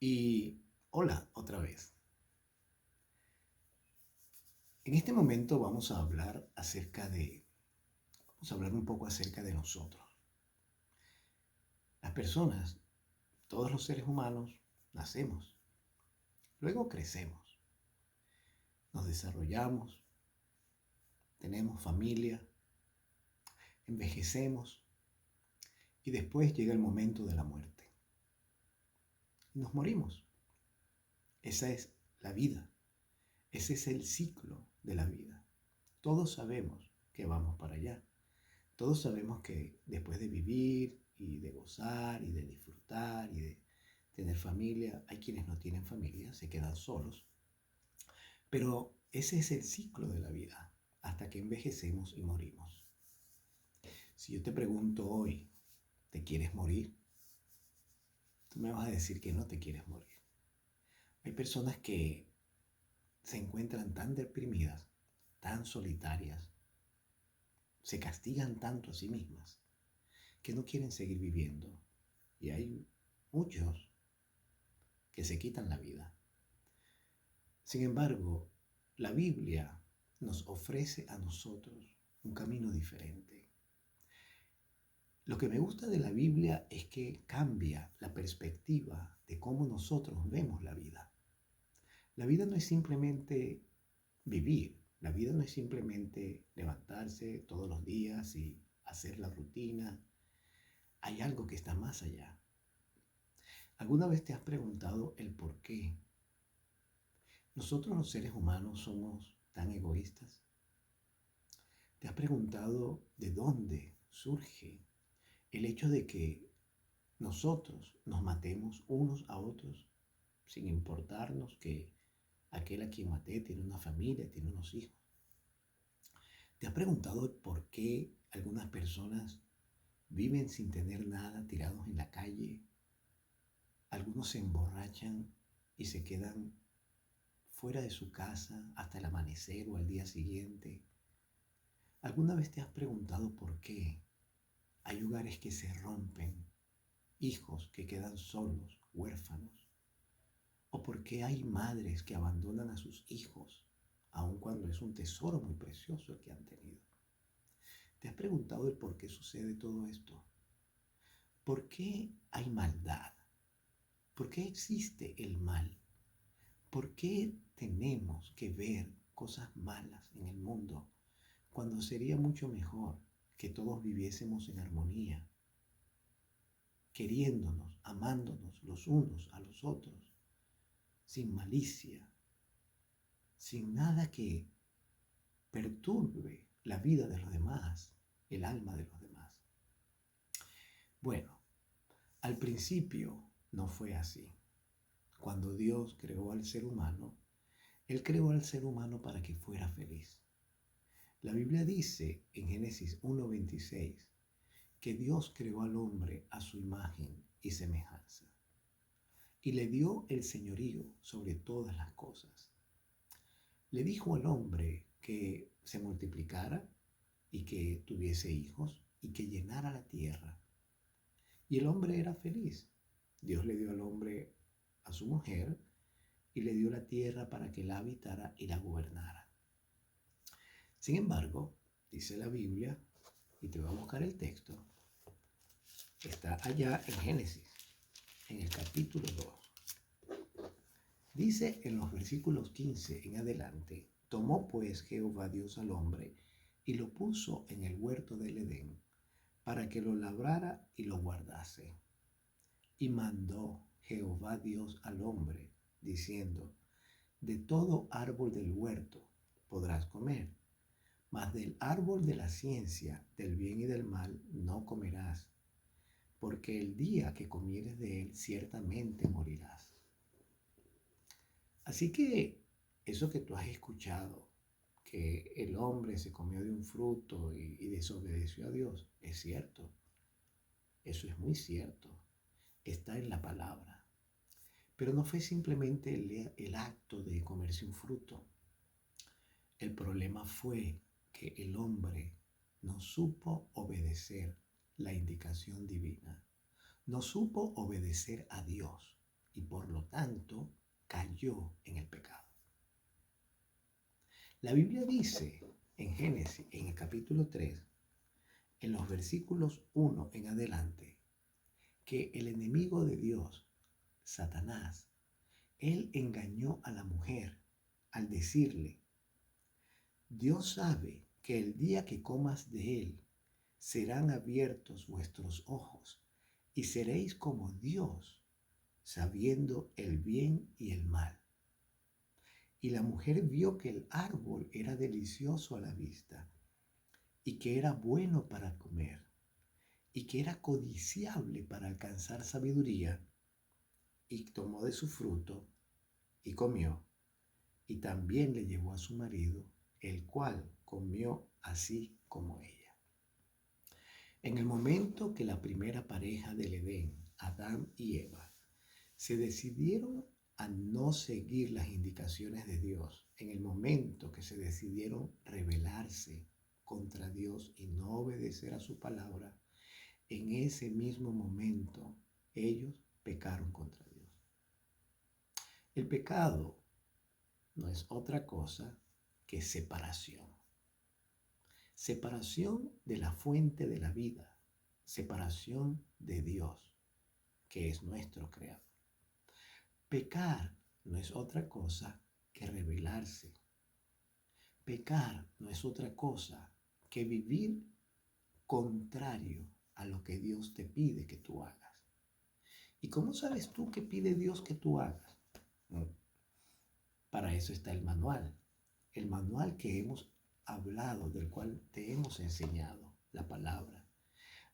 Y hola otra vez. En este momento vamos a hablar un poco acerca de nosotros. Las personas, todos los seres humanos, nacemos, luego crecemos, nos desarrollamos, tenemos familia, envejecemos y después llega el momento de la muerte. Y nos morimos. Esa es la vida. Ese es el ciclo de la vida. Todos sabemos que vamos para allá. Todos sabemos que después de vivir y de gozar y de disfrutar y de tener familia, hay quienes no tienen familia, se quedan solos. Pero ese es el ciclo de la vida, hasta que envejecemos y morimos. Si yo te pregunto hoy, ¿te quieres morir? Tú me vas a decir que no te quieres morir. Hay personas que se encuentran tan deprimidas, tan solitarias, se castigan tanto a sí mismas, que no quieren seguir viviendo. Y hay muchos que se quitan la vida. Sin embargo, la Biblia nos ofrece a nosotros un camino diferente. Lo que me gusta de la Biblia es que cambia la perspectiva de cómo nosotros vemos la vida. La vida no es simplemente vivir, la vida no es simplemente levantarse todos los días y hacer la rutina. Hay algo que está más allá. ¿Alguna vez te has preguntado el por qué nosotros los seres humanos somos tan egoístas? ¿Te has preguntado de dónde surge el hecho de que nosotros nos matemos unos a otros sin importarnos que aquel a quien maté tiene una familia, tiene unos hijos? ¿Te has preguntado por qué algunas personas viven sin tener nada, tirados en la calle? Algunos se emborrachan y se quedan fuera de su casa hasta el amanecer o al día siguiente. ¿Alguna vez te has preguntado por qué hay hogares que se rompen, hijos que quedan solos, huérfanos? ¿O por qué hay madres que abandonan a sus hijos, aun cuando es un tesoro muy precioso el que han tenido? ¿Te has preguntado el por qué sucede todo esto? ¿Por qué hay maldad? ¿Por qué existe el mal? ¿Por qué tenemos que ver cosas malas en el mundo cuando sería mucho mejor que todos viviésemos en armonía, queriéndonos, amándonos los unos a los otros, sin malicia, sin nada que perturbe la vida de los demás, el alma de los demás? Bueno, al principio no fue así. Cuando Dios creó al ser humano, Él creó al ser humano para que fuera feliz. La Biblia dice en Génesis 1:26 que Dios creó al hombre a su imagen y semejanza y le dio el señorío sobre todas las cosas. Le dijo al hombre que se multiplicara y que tuviese hijos y que llenara la tierra. Y el hombre era feliz. Dios le dio al hombre a su mujer y le dio la tierra para que la habitara y la gobernara. Sin embargo, dice la Biblia, y te voy a buscar el texto, está allá en Génesis, en el capítulo 2. Dice en los versículos 15 en adelante: tomó pues Jehová Dios al hombre y lo puso en el huerto del Edén para que lo labrara y lo guardase. Y mandó Jehová Dios al hombre, diciendo: de todo árbol del huerto podrás comer, mas del árbol de la ciencia del bien y del mal no comerás, porque el día que comieres de él ciertamente morirás. Así que eso que tú has escuchado, que el hombre se comió de un fruto y desobedeció a Dios, es cierto. Eso es muy cierto. Está en la palabra. Pero no fue simplemente el acto de comerse un fruto. El problema fue que el hombre no supo obedecer la indicación divina. No supo obedecer a Dios. y por lo tanto cayó en el pecado. La Biblia dice en Génesis, en el capítulo 3, en los versículos 1 en adelante, que el enemigo de Dios, Satanás, él engañó a la mujer al decirle: Dios sabe que el día que comas de él, serán abiertos vuestros ojos y seréis como Dios, sabiendo el bien y el mal. Y la mujer vio que el árbol era delicioso a la vista y que era bueno para comer y que era codiciable para alcanzar sabiduría, y tomó de su fruto y comió, y también le llevó a su marido, el cual comió así como ella. En el momento que la primera pareja del Edén, Adán y Eva, se decidieron a no seguir las indicaciones de Dios, en el momento que se decidieron rebelarse contra Dios y no obedecer a su palabra, en ese mismo momento ellos pecaron contra Dios. El pecado no es otra cosa que separación. Separación de la fuente de la vida, separación de Dios, que es nuestro creador. Pecar no es otra cosa que rebelarse. Pecar no es otra cosa que vivir contrario a lo que Dios te pide que tú hagas. ¿Y cómo sabes tú qué pide Dios que tú hagas? Para eso está el manual que hemos hablado, del cual te hemos enseñado, la palabra.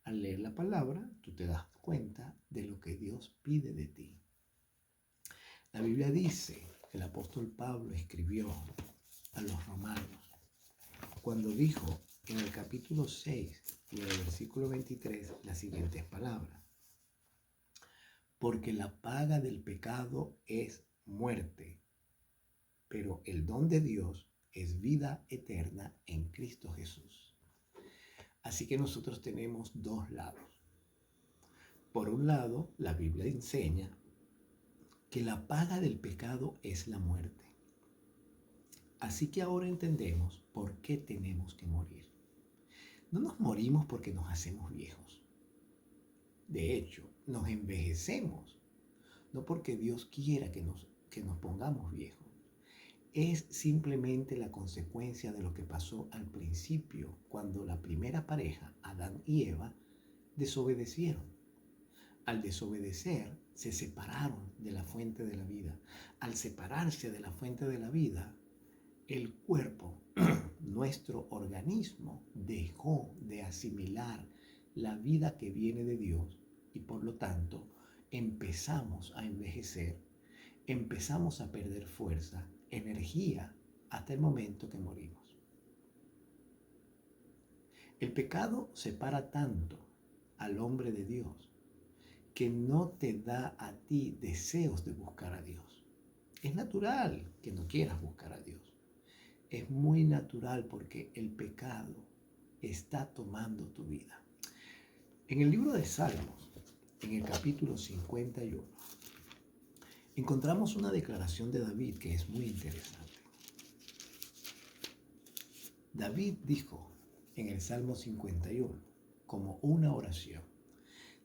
Al leer la palabra, tú te das cuenta de lo que Dios pide de ti. La Biblia dice, el apóstol Pablo escribió a los romanos, cuando dijo en el capítulo 6 y en el versículo 23 las siguientes palabras: porque la paga del pecado es muerte, pero el don de Dios es vida eterna en Cristo Jesús. Así que nosotros tenemos dos lados. Por un lado, la Biblia enseña que la paga del pecado es la muerte. Así que ahora entendemos por qué tenemos que morir. No nos morimos porque nos hacemos viejos. De hecho, nos envejecemos, no porque Dios quiera que nos pongamos viejos. Es simplemente la consecuencia de lo que pasó al principio, cuando la primera pareja, Adán y Eva, desobedecieron. Al desobedecer, se separaron de la fuente de la vida. Al separarse de la fuente de la vida, el cuerpo, nuestro organismo, dejó de asimilar la vida que viene de Dios y por lo tanto empezamos a envejecer, empezamos a perder fuerza, energía, hasta el momento que morimos. El pecado separa tanto al hombre de Dios que no te da a ti deseos de buscar a Dios. Es natural que no quieras buscar a Dios. Es muy natural porque el pecado está tomando tu vida. En el libro de Salmos, en el capítulo 51, encontramos una declaración de David que es muy interesante. David dijo en el Salmo 51, como una oración: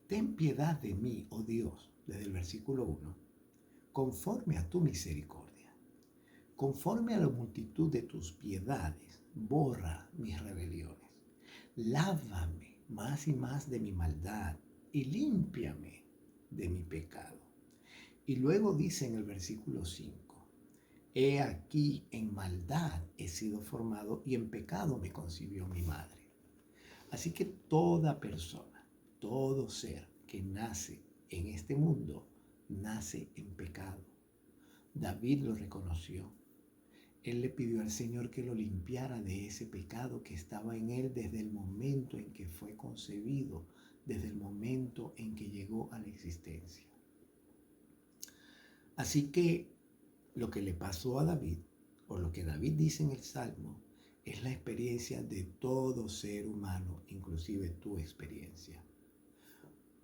ten piedad de mí, oh Dios, desde el versículo 1, conforme a tu misericordia, conforme a la multitud de tus piedades, borra mis rebeliones, lávame más y más de mi maldad y límpiame de mi pecado. Y luego dice en el versículo 5, he aquí en maldad he sido formado y en pecado me concibió mi madre. Así que toda persona, todo ser que nace en este mundo, nace en pecado. David lo reconoció. Él le pidió al Señor que lo limpiara de ese pecado que estaba en él desde el momento en que fue concebido, desde el momento en que llegó a la existencia. Así que lo que le pasó a David, o lo que David dice en el Salmo, es la experiencia de todo ser humano, inclusive tu experiencia.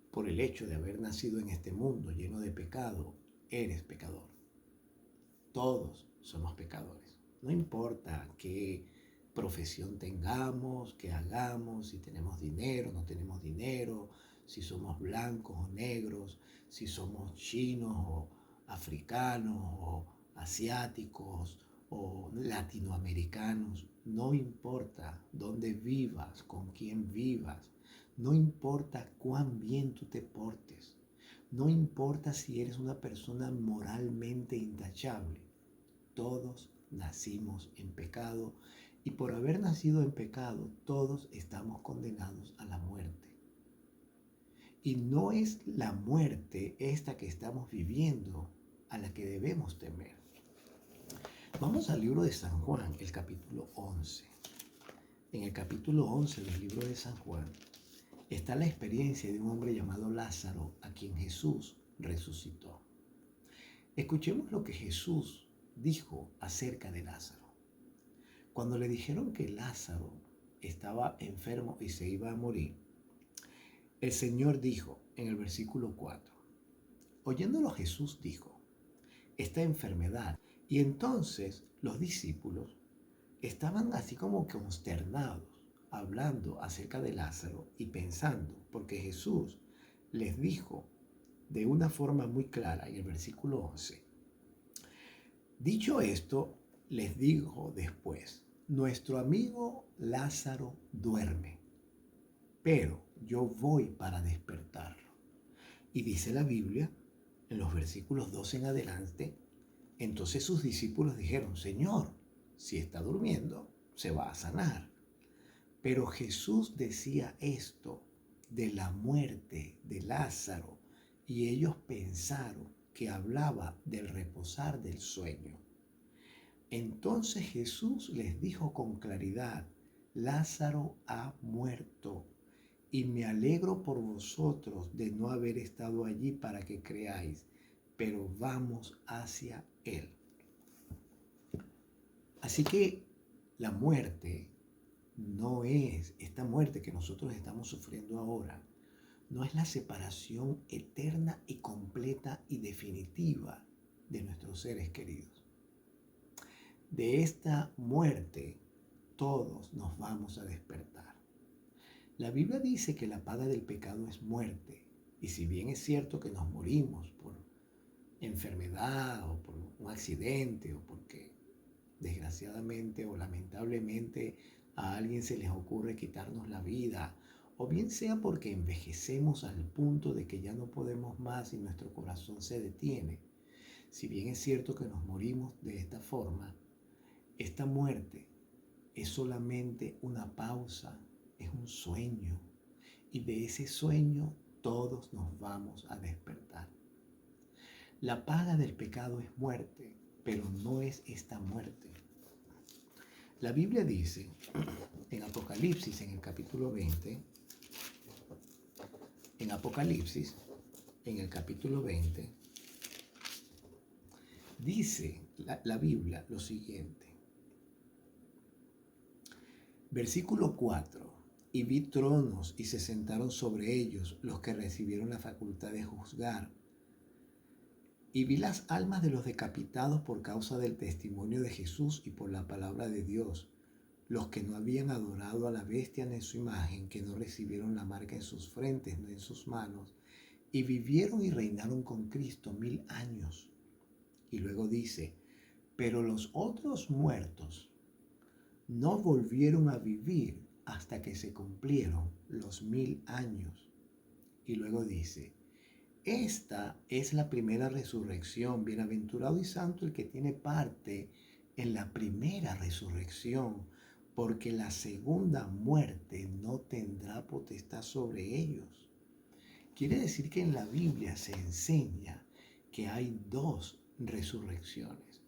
Por el hecho de haber nacido en este mundo lleno de pecado, eres pecador. Todos somos pecadores. No importa qué profesión tengamos, qué hagamos, si tenemos dinero, no tenemos dinero, si somos blancos o negros, si somos chinos o africanos o asiáticos o latinoamericanos. No importa dónde vivas, con quién vivas. No importa cuán bien tú te portes. No importa si eres una persona moralmente intachable. Todos nacimos en pecado y por haber nacido en pecado, todos estamos condenados a la muerte. Y no es la muerte esta que estamos viviendo a la que debemos temer. Vamos al libro de San Juan, el capítulo 11. En el capítulo 11 del libro de San Juan está la experiencia de un hombre llamado Lázaro, a quien Jesús resucitó. Escuchemos lo que Jesús dijo acerca de Lázaro. Cuando le dijeron que Lázaro estaba enfermo y se iba a morir, el Señor dijo en el versículo 4, oyéndolo Jesús dijo, esta enfermedad. Y entonces los discípulos estaban así como consternados, hablando acerca de Lázaro y pensando, porque Jesús les dijo de una forma muy clara en el versículo 11. Dicho esto, les dijo después, nuestro amigo Lázaro duerme, pero yo voy para despertarlo. Y dice la Biblia, en los versículos 12 en adelante, entonces sus discípulos dijeron, Señor, si está durmiendo, se va a sanar. Pero Jesús decía esto de la muerte de Lázaro y ellos pensaron que hablaba del reposar del sueño. Entonces Jesús les dijo con claridad, Lázaro ha muerto y me alegro por vosotros de no haber estado allí para que creáis, pero vamos hacia él. Así que la muerte no es, esta muerte que nosotros estamos sufriendo ahora, no es la separación eterna y completa y definitiva de nuestros seres queridos. De esta muerte todos nos vamos a despertar. La Biblia dice que la paga del pecado es muerte, y si bien es cierto que nos morimos por enfermedad o por un accidente o porque desgraciadamente o lamentablemente a alguien se les ocurre quitarnos la vida, o bien sea porque envejecemos al punto de que ya no podemos más y nuestro corazón se detiene. Si bien es cierto que nos morimos de esta forma, esta muerte es solamente una pausa, es un sueño, y de ese sueño todos nos vamos a despertar. La paga del pecado es muerte, pero no es esta muerte. La Biblia dice en Apocalipsis, en el capítulo 20, en Apocalipsis, en el capítulo 20, dice la Biblia lo siguiente. Versículo 4. Y vi tronos y se sentaron sobre ellos los que recibieron la facultad de juzgar. Y vi las almas de los decapitados por causa del testimonio de Jesús y por la palabra de Dios, los que no habían adorado a la bestia ni su imagen, que no recibieron la marca en sus frentes ni en sus manos, y vivieron y reinaron con Cristo 1000 años. Y luego dice, pero los otros muertos no volvieron a vivir hasta que se cumplieron los 1000 años. Y luego dice, esta es la primera resurrección. Bienaventurado y santo el que tiene parte en la primera resurrección, porque la segunda muerte no tendrá potestad sobre ellos. Quiere decir que en la Biblia se enseña que hay dos resurrecciones.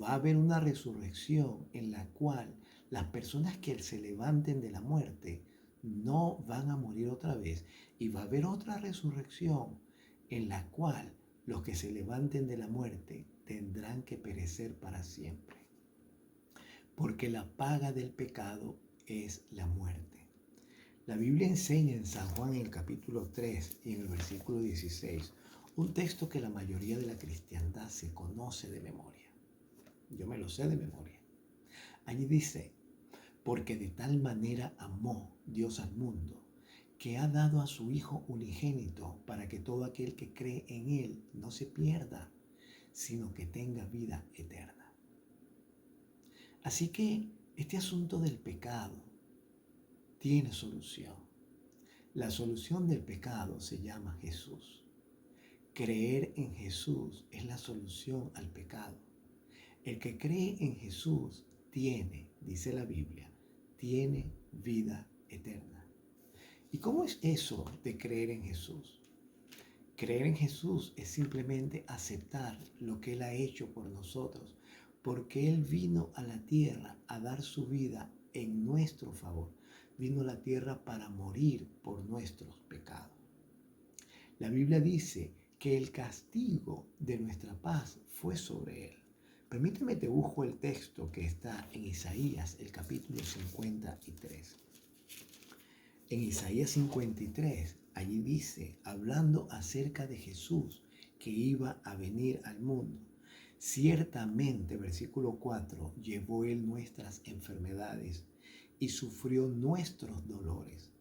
Va a haber una resurrección en la cual las personas que se levanten de la muerte no van a morir otra vez, y va a haber otra resurrección en la cual los que se levanten de la muerte tendrán que perecer para siempre. Porque la paga del pecado es la muerte. La Biblia enseña en San Juan en el capítulo 3 y en el versículo 16, Un texto que la mayoría de la cristiandad se conoce de memoria. Yo me lo sé de memoria. Allí dice, porque de tal manera amó Dios al mundo, que ha dado a su Hijo unigénito para que todo aquel que cree en Él no se pierda, sino que tenga vida eterna. Así que este asunto del pecado tiene solución. La solución del pecado se llama Jesús. Creer en Jesús es la solución al pecado. El que cree en Jesús tiene, dice la Biblia, tiene vida eterna. ¿Y cómo es eso de creer en Jesús? Creer en Jesús es simplemente aceptar lo que Él ha hecho por nosotros, porque Él vino a la tierra a dar su vida en nuestro favor. Vino a la tierra para morir por nuestros pecados. La Biblia dice que el castigo de nuestra paz fue sobre Él. Permíteme te busco el texto que está en Isaías, el capítulo 53. En Isaías 53, allí dice, hablando acerca de Jesús que iba a venir al mundo, ciertamente, versículo 4, llevó Él nuestras enfermedades y sufrió nuestros dolores.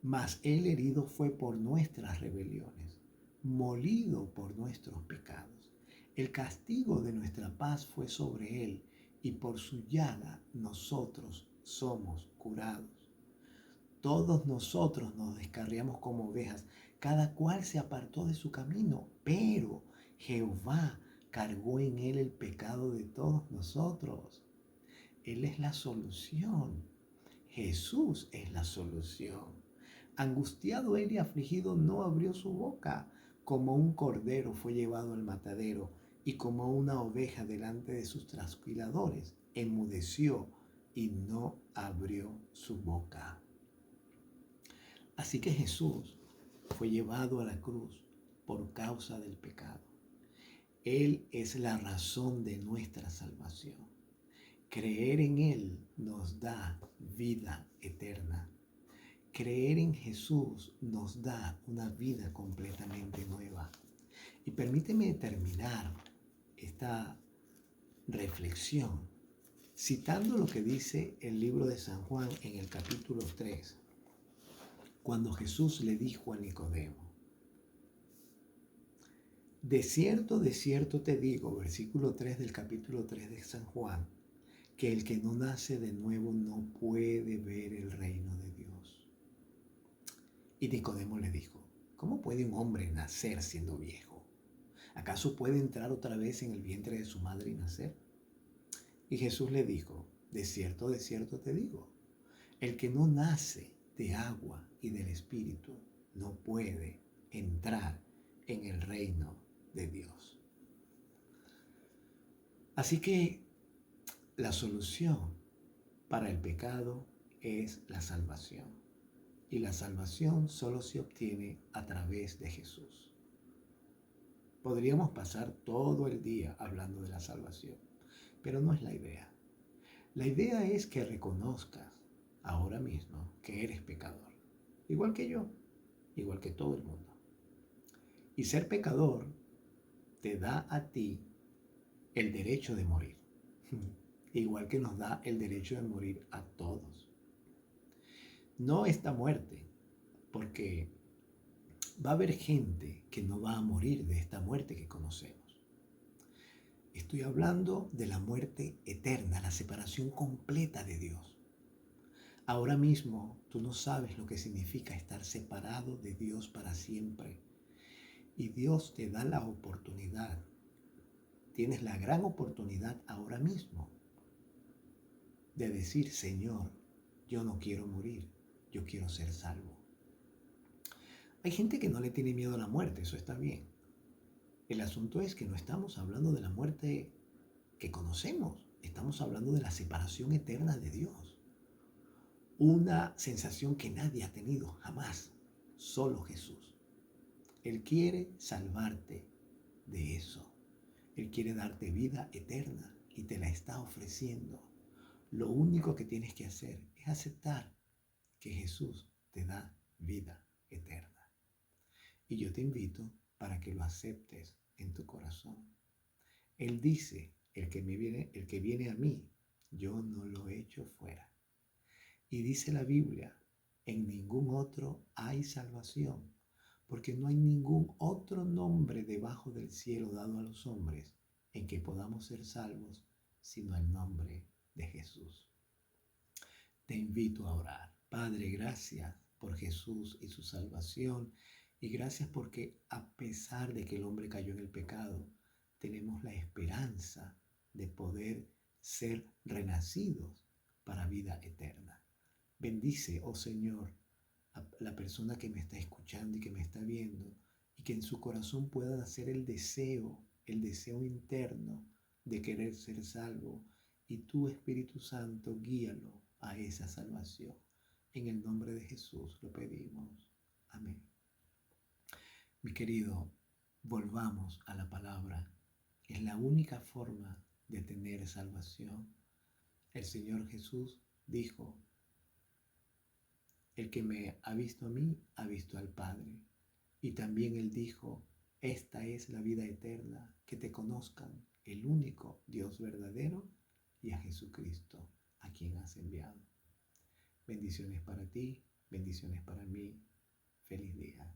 Mas Él herido fue por nuestras rebeliones, molido por nuestros pecados. El castigo de nuestra paz fue sobre Él, y por su llaga nosotros somos curados. Todos nosotros nos descarriamos como ovejas, cada cual se apartó de su camino, pero Jehová cargó en Él el pecado de todos nosotros. Él es la solución. Jesús es la solución. Angustiado Él y afligido no abrió su boca. Como un cordero fue llevado al matadero, y como una oveja delante de sus trasquiladores, enmudeció y no abrió su boca. Así que Jesús fue llevado a la cruz por causa del pecado. Él es la razón de nuestra salvación. Creer en Él nos da vida eterna. Creer en Jesús nos da una vida completamente nueva. Y permíteme terminar esta reflexión citando lo que dice el libro de San Juan en el capítulo 3, cuando Jesús le dijo a Nicodemo, de cierto te digo, versículo 3 del capítulo 3 de San Juan, que el que no nace de nuevo no puede ver el reino de Dios. Y Nicodemo le dijo, ¿cómo puede un hombre nacer siendo viejo? ¿Acaso puede entrar otra vez en el vientre de su madre y nacer? Y Jesús le dijo, de cierto te digo, el que no nace de agua y del Espíritu no puede entrar en el reino de Dios. Así que la solución para el pecado es la salvación. Y la salvación solo se obtiene a través de Jesús. Podríamos pasar todo el día hablando de la salvación, pero no es la idea. La idea es que reconozcas ahora mismo que eres pecador, igual que yo, igual que todo el mundo. Y ser pecador te da a ti el derecho de morir, igual que nos da el derecho de morir a todos. No esta muerte, porque va a haber gente que no va a morir de esta muerte que conocemos. Estoy hablando de la muerte eterna, la separación completa de Dios. Ahora mismo tú no sabes lo que significa estar separado de Dios para siempre. Y Dios te da la oportunidad. Tienes la gran oportunidad ahora mismo de decir, Señor, yo no quiero morir, yo quiero ser salvo. Hay gente que no le tiene miedo a la muerte, eso está bien. El asunto es que no estamos hablando de la muerte que conocemos, estamos hablando de la separación eterna de Dios. Una sensación que nadie ha tenido jamás, solo Jesús. Él quiere salvarte de eso. Él quiere darte vida eterna y te la está ofreciendo. Lo único que tienes que hacer es aceptar que Jesús te da vida eterna. Y yo te invito para que lo aceptes en tu corazón. Él dice, el que viene a mí, yo no lo echo fuera. Y dice la Biblia, en ningún otro hay salvación, porque no hay ningún otro nombre debajo del cielo dado a los hombres en que podamos ser salvos, sino el nombre de Jesús. Te invito a orar. Padre, gracias por Jesús y su salvación, y gracias porque a pesar de que el hombre cayó en el pecado, tenemos la esperanza de poder ser renacidos para vida eterna. Bendice, oh Señor, a la persona que me está escuchando y que me está viendo, y que en su corazón pueda nacer el deseo interno de querer ser salvo, y tu Espíritu Santo guíalo a esa salvación. En el nombre de Jesús lo pedimos. Amén. Mi querido, volvamos a la palabra. Es la única forma de tener salvación. El Señor Jesús dijo, el que me ha visto a mí, ha visto al Padre. Y también Él dijo, esta es la vida eterna, que te conozcan, el único Dios verdadero, y a Jesucristo, a quien has enviado. Bendiciones para ti, bendiciones para mí. Feliz día.